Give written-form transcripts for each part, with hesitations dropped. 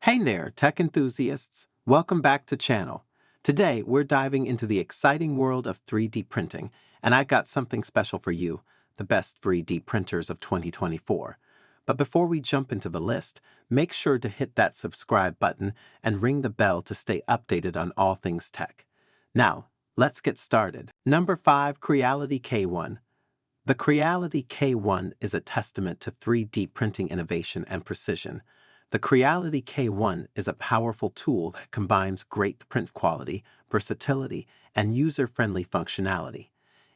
Hey there, tech enthusiasts! Welcome back to channel. Today, we're diving into the exciting world of 3D printing, and I've got something special for you, the best 3D printers of 2024. But before we jump into the list, make sure to hit that subscribe button and ring the bell to stay updated on all things tech. Now, let's get started. Number 5. Creality K1. The Creality K1 is a testament to 3D printing innovation and precision. The Creality K1 is a powerful tool that combines great print quality, versatility, and user-friendly functionality.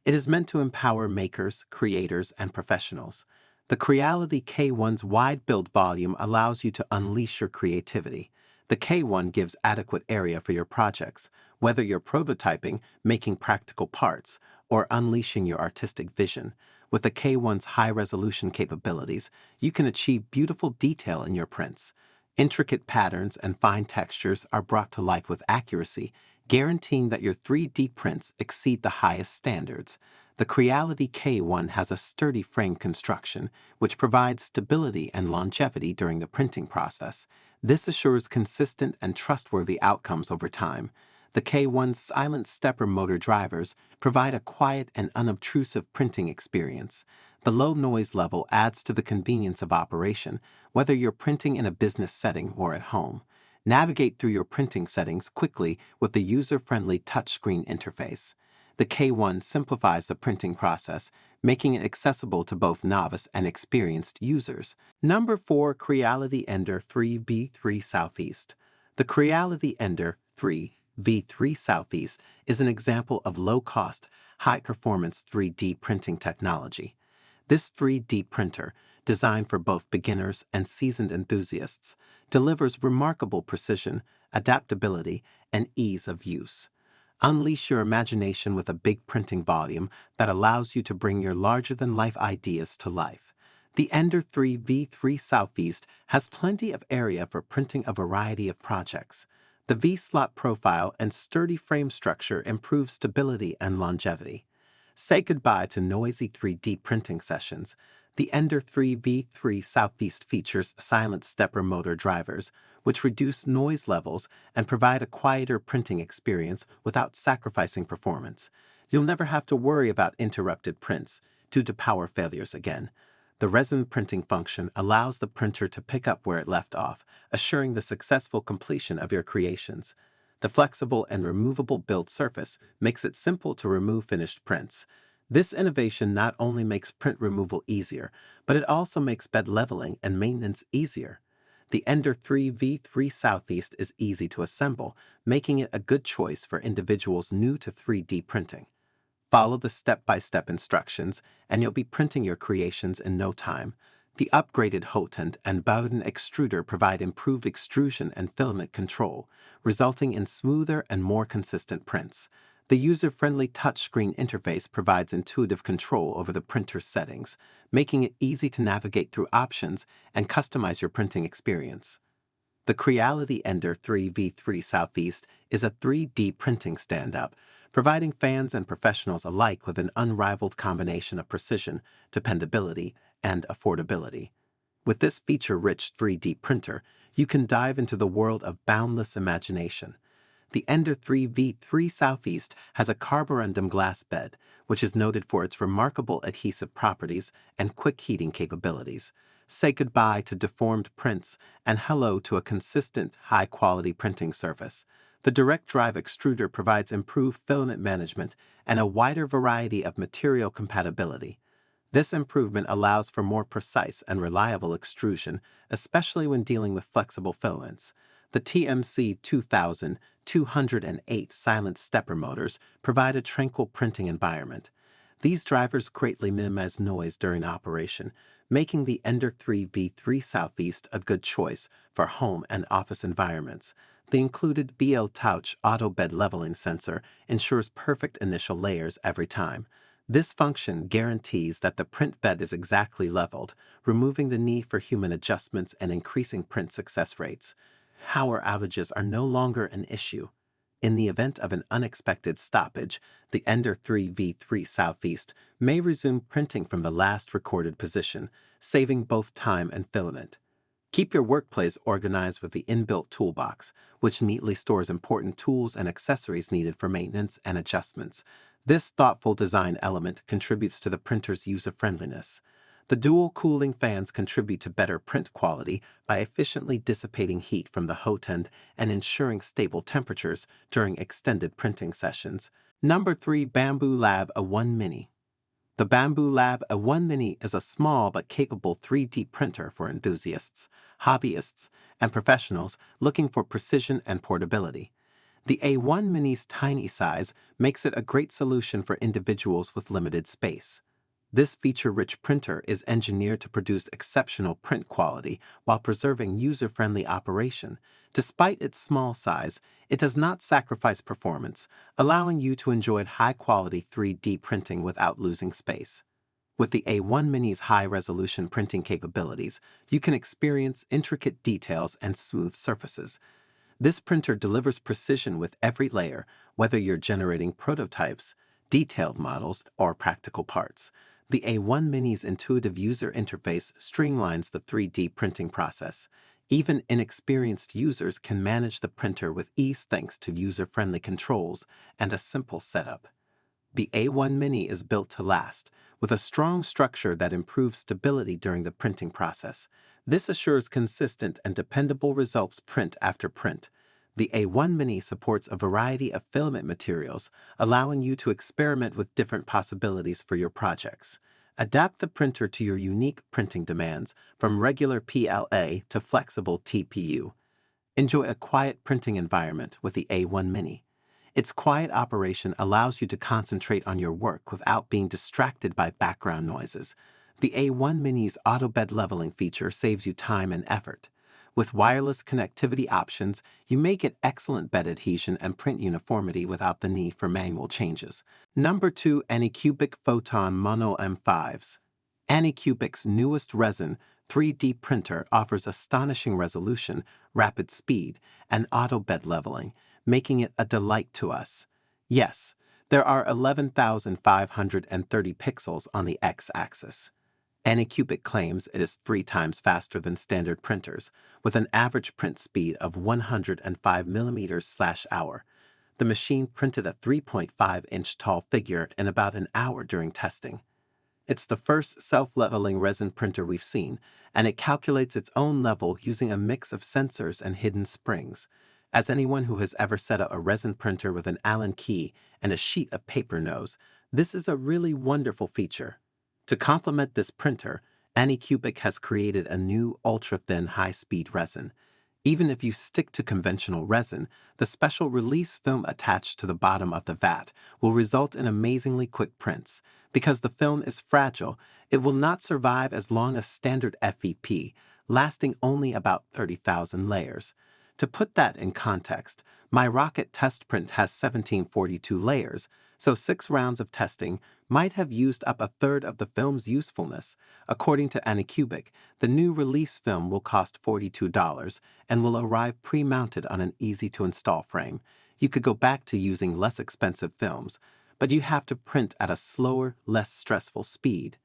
It is meant to empower makers, creators, and professionals. The Creality K1's wide build volume allows you to unleash your creativity. The K1 gives adequate area for your projects, whether you're prototyping, making practical parts, or unleashing your artistic vision. With the K1's high-resolution capabilities, you can achieve beautiful detail in your prints. Intricate patterns and fine textures are brought to life with accuracy, guaranteeing that your 3D prints exceed the highest standards. The Creality K1 has a sturdy frame construction, which provides stability and longevity during the printing process. This assures consistent and trustworthy outcomes over time. The K1's silent stepper motor drivers provide a quiet and unobtrusive printing experience. The low noise level adds to the convenience of operation, whether you're printing in a business setting or at home. Navigate through your printing settings quickly with the user-friendly touchscreen interface. The K1 simplifies the printing process, making it accessible to both novice and experienced users. Number 4. Creality Ender 3v3 Southeast. The Creality Ender 3v3 Southeast is an example of low-cost, high-performance 3D printing technology. This 3D printer, designed for both beginners and seasoned enthusiasts, delivers remarkable precision, adaptability, and ease of use. Unleash your imagination with a big printing volume that allows you to bring your larger-than-life ideas to life. The Ender 3v3 Southeast has plenty of area for printing a variety of projects. The V-slot profile and sturdy frame structure improve stability and longevity. Say goodbye to noisy 3D printing sessions. The Ender 3v3 Southeast features silent stepper motor drivers, which reduce noise levels and provide a quieter printing experience without sacrificing performance. You'll never have to worry about interrupted prints due to power failures again. The resin printing function allows the printer to pick up where it left off, assuring the successful completion of your creations. The flexible and removable build surface makes it simple to remove finished prints. This innovation not only makes print removal easier, but it also makes bed leveling and maintenance easier. The Ender 3v3 Southeast is easy to assemble, making it a good choice for individuals new to 3D printing. Follow the step-by-step instructions, and you'll be printing your creations in no time. The upgraded Hotend and Bowden extruder provide improved extrusion and filament control, resulting in smoother and more consistent prints. The user-friendly touchscreen interface provides intuitive control over the printer's settings, making it easy to navigate through options and customize your printing experience. The Creality Ender 3v3 Southeast is a 3D printing stand-up, providing fans and professionals alike with an unrivaled combination of precision, dependability, and affordability. With this feature-rich 3D printer, you can dive into the world of boundless imagination. The Ender 3v3 Southeast has a carborundum glass bed, which is noted for its remarkable adhesive properties and quick heating capabilities. Say goodbye to deformed prints and hello to a consistent, high-quality printing surface. The direct drive extruder provides improved filament management and a wider variety of material compatibility. This improvement allows for more precise and reliable extrusion, especially when dealing with flexible filaments. The TMC 2208 silent stepper motors provide a tranquil printing environment. These drivers greatly minimize noise during operation, making the Ender 3v3 Southeast a good choice for home and office environments. The included BL Touch auto bed leveling sensor ensures perfect initial layers every time. This function guarantees that the print bed is exactly leveled, removing the need for human adjustments and increasing print success rates. Power outages are no longer an issue. In the event of an unexpected stoppage, the Ender 3v3 Southeast may resume printing from the last recorded position, saving both time and filament. Keep your workplace organized with the inbuilt toolbox, which neatly stores important tools and accessories needed for maintenance and adjustments. This thoughtful design element contributes to the printer's user-friendliness. The dual cooling fans contribute to better print quality by efficiently dissipating heat from the hot end and ensuring stable temperatures during extended printing sessions. Number 3. Bamboo Lab A1 Mini. The Bamboo Lab A1 Mini is a small but capable 3D printer for enthusiasts, hobbyists, and professionals looking for precision and portability. The A1 Mini's tiny size makes it a great solution for individuals with limited space. This feature-rich printer is engineered to produce exceptional print quality while preserving user-friendly operation. Despite its small size, it does not sacrifice performance, allowing you to enjoy high-quality 3D printing without losing space. With the A1 Mini's high-resolution printing capabilities, you can experience intricate details and smooth surfaces. This printer delivers precision with every layer, whether you're generating prototypes, detailed models, or practical parts. The A1 Mini's intuitive user interface streamlines the 3D printing process. Even inexperienced users can manage the printer with ease thanks to user-friendly controls and a simple setup. The A1 Mini is built to last, with a strong structure that improves stability during the printing process. This assures consistent and dependable results print after print. The A1 Mini supports a variety of filament materials, allowing you to experiment with different possibilities for your projects. Adapt the printer to your unique printing demands, from regular PLA to flexible TPU. Enjoy a quiet printing environment with the A1 Mini. Its quiet operation allows you to concentrate on your work without being distracted by background noises. The A1 Mini's auto bed leveling feature saves you time and effort. With wireless connectivity options, you may get excellent bed adhesion and print uniformity without the need for manual changes. Number 2. Anycubic Photon M5S. Anycubic's newest resin 3D printer offers astonishing resolution, rapid speed, and auto bed leveling, making it a delight to us. Yes, there are 11,530 pixels on the x-axis. Anycubic claims it is 3 times faster than standard printers, with an average print speed of 105 mm/hour. The machine printed a 3.5-inch tall figure in about an hour during testing. It's the first self-leveling resin printer we've seen, and it calculates its own level using a mix of sensors and hidden springs. As anyone who has ever set up a resin printer with an Allen key and a sheet of paper knows, this is a really wonderful feature. To complement this printer, Anycubic has created a new ultra-thin high-speed resin. Even if you stick to conventional resin, the special release film attached to the bottom of the vat will result in amazingly quick prints. Because the film is fragile, it will not survive as long as standard FEP, lasting only about 30,000 layers. To put that in context, my Rocket test print has 1742 layers, so 6 rounds of testing might have used up a third of the film's usefulness. According to Anycubic, the new release film will cost $42 and will arrive pre-mounted on an easy-to-install frame. You could go back to using less expensive films, but you have to print at a slower, less stressful speed.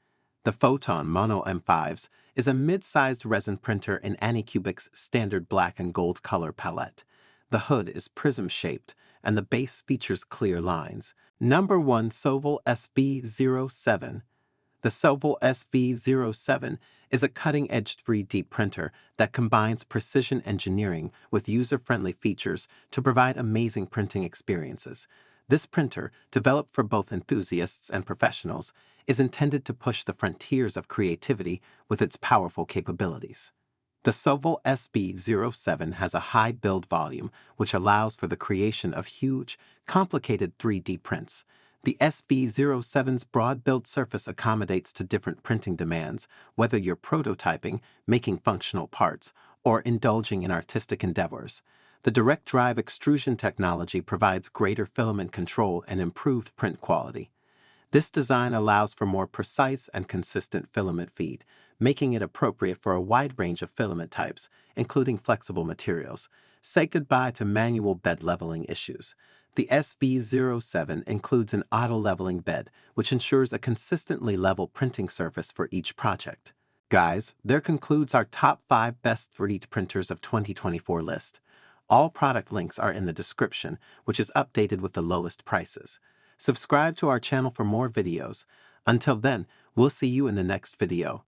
The Photon M5S is a mid-sized resin printer in Anycubic's standard black and gold color palette. The hood is prism-shaped, and the base features clear lines. Number 1. Sovol SV07. The Sovol SV07 is a cutting-edge 3D printer that combines precision engineering with user-friendly features to provide amazing printing experiences. This printer, developed for both enthusiasts and professionals, is intended to push the frontiers of creativity with its powerful capabilities. The Sovol SV07 has a high build volume, which allows for the creation of huge, complicated 3D prints. The SV07's broad build surface accommodates to different printing demands, whether you're prototyping, making functional parts, or indulging in artistic endeavors. The direct drive extrusion technology provides greater filament control and improved print quality. This design allows for more precise and consistent filament feed, making it appropriate for a wide range of filament types, including flexible materials. Say goodbye to manual bed leveling issues. The SV07 includes an auto-leveling bed, which ensures a consistently level printing surface for each project. Guys, there concludes our top 5 best 3D printers of 2024 list. All product links are in the description, which is updated with the lowest prices. Subscribe to our channel for more videos. Until then, we'll see you in the next video.